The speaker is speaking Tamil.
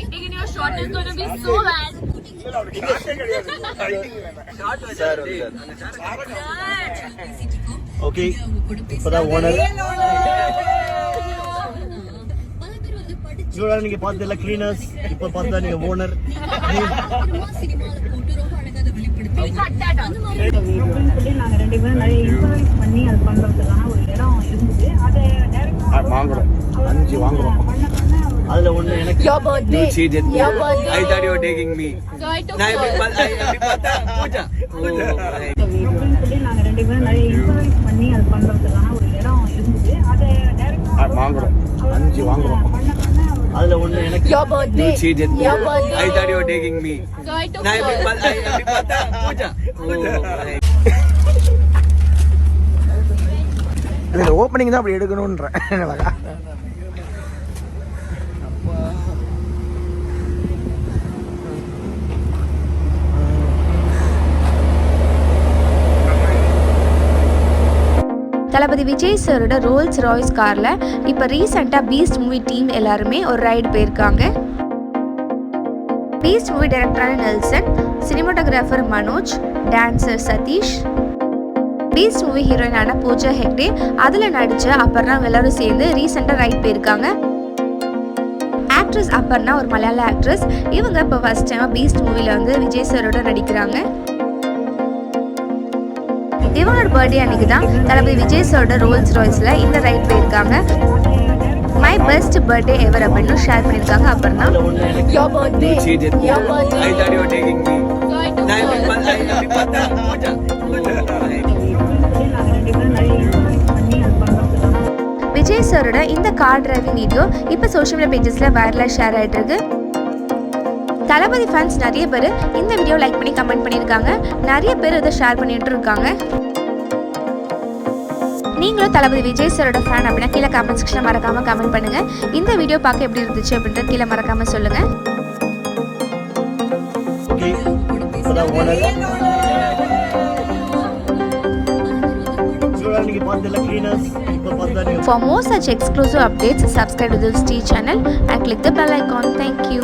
editing in your shot is going to be so bad. Okay, இப்பதான் ஓனர் இவரோட நீங்க பார்த்ததுல கிளீனர்ஸ், இப்ப பார்த்தா நீங்க ஓனர். நாங்க ரெண்டு பேரும் நிறைய இன்வெஸ்ட் பண்ணி அது பண்றதுக்கான ஒரு இடம் இருந்தது. அதை வாங்குறோம், 5 வாங்குறோம். அதுல ஒண்ணு எனக்கு Your birthday. You cheated. Your birthday. I thought you were taking me. So I took Now yours. Puja. நாங்க ரெண்டு பேரும் நிறைய இன்வெஸ்ட் பண்ணி அது பண்றதுக்கான ஒரு இடம் இருந்தது. அதை வாங்குறோம், 5 வாங்குறோம். அதுல ஒண்ணு எனக்கு Your birthday. You cheated. Your birthday. I thought you were taking me. So I took Now yours. Puja. இந்த ஓப்பனிங் தான் அப்படி எடுக்கணும்ன்ற தளபதி விஜய் சாரோட ரோல்ஸ் ராய்ஸ் காரில் இப்போ ரீசெண்டாக பீஸ்ட் மூவி டீம் எல்லாருமே ஒரு ரைடு போயிருக்காங்க. பீஸ்ட் மூவி டைரக்டரான Nelson, cinematographer Manoj, dancer Sathish, Beast movie ஹீரோயினான பூஜா ஹெக்டே, அதில் நடித்த அப்பர்ணா எல்லாரும் சேர்ந்து ரீசெண்டாக ரைட் போயிருக்காங்க. ஆக்ட்ரஸ் அப்பர்ணா ஒரு மலையாள ஆக்ட்ரஸ். இவங்க இப்போ ஃபர்ஸ்ட் டைமாக பீஸ்ட் மூவியில் வந்து விஜய் சாரோட நடிக்கிறாங்க. இவங்களோட பர்த்டே அன்னைக்கு தான் தளபதி விஜய் சாரோட ரோல்ஸ் ராய்ஸ்ல இந்த ரைட் போயிருக்காங்க. மை பெஸ்ட் பர்த்டே எவர் அப்படின்னு ஷேர் பண்ணிருக்காங்க. அப்புறம் Your birthday. You cheated. Your birthday. I thought you were taking me. So I took Now yours. Puja. Vijay சாரோட இந்த கார் டிரைவிங் வீடியோ இப்போ சோஷியல் மீடியா பேஜஸ்ல வைரலாக ஷேர் ஆயிட்டு இருக்கு. தளபதி ஃபேன்ஸ் நிறைய பேர் இந்த வீடியோ லைக் பண்ணி கமெண்ட் பண்ணியிருக்காங்க. நிறைய பேர் இதை ஷேர் பண்ணிட்டு இருக்காங்க. நீங்களும் தளபதி விஜய் சாரோட ஃபேன் அப்படின்னா கீழே கமெண்ட் செக்ஷனில் மறக்காம கமெண்ட் பண்ணுங்க. இந்த வீடியோ பார்க்க எப்படி இருந்துச்சு அப்படின்றது கீழே மறக்காம சொல்லுங்க. ஓகே, இப்பதான் ஓனர் இவரோட நீங்க பார்த்ததுல கிளீனர்ஸ், இப்ப பார்த்தா நீங்க For more such exclusive updates, subscribe to this channel and click the bell icon. Thank you.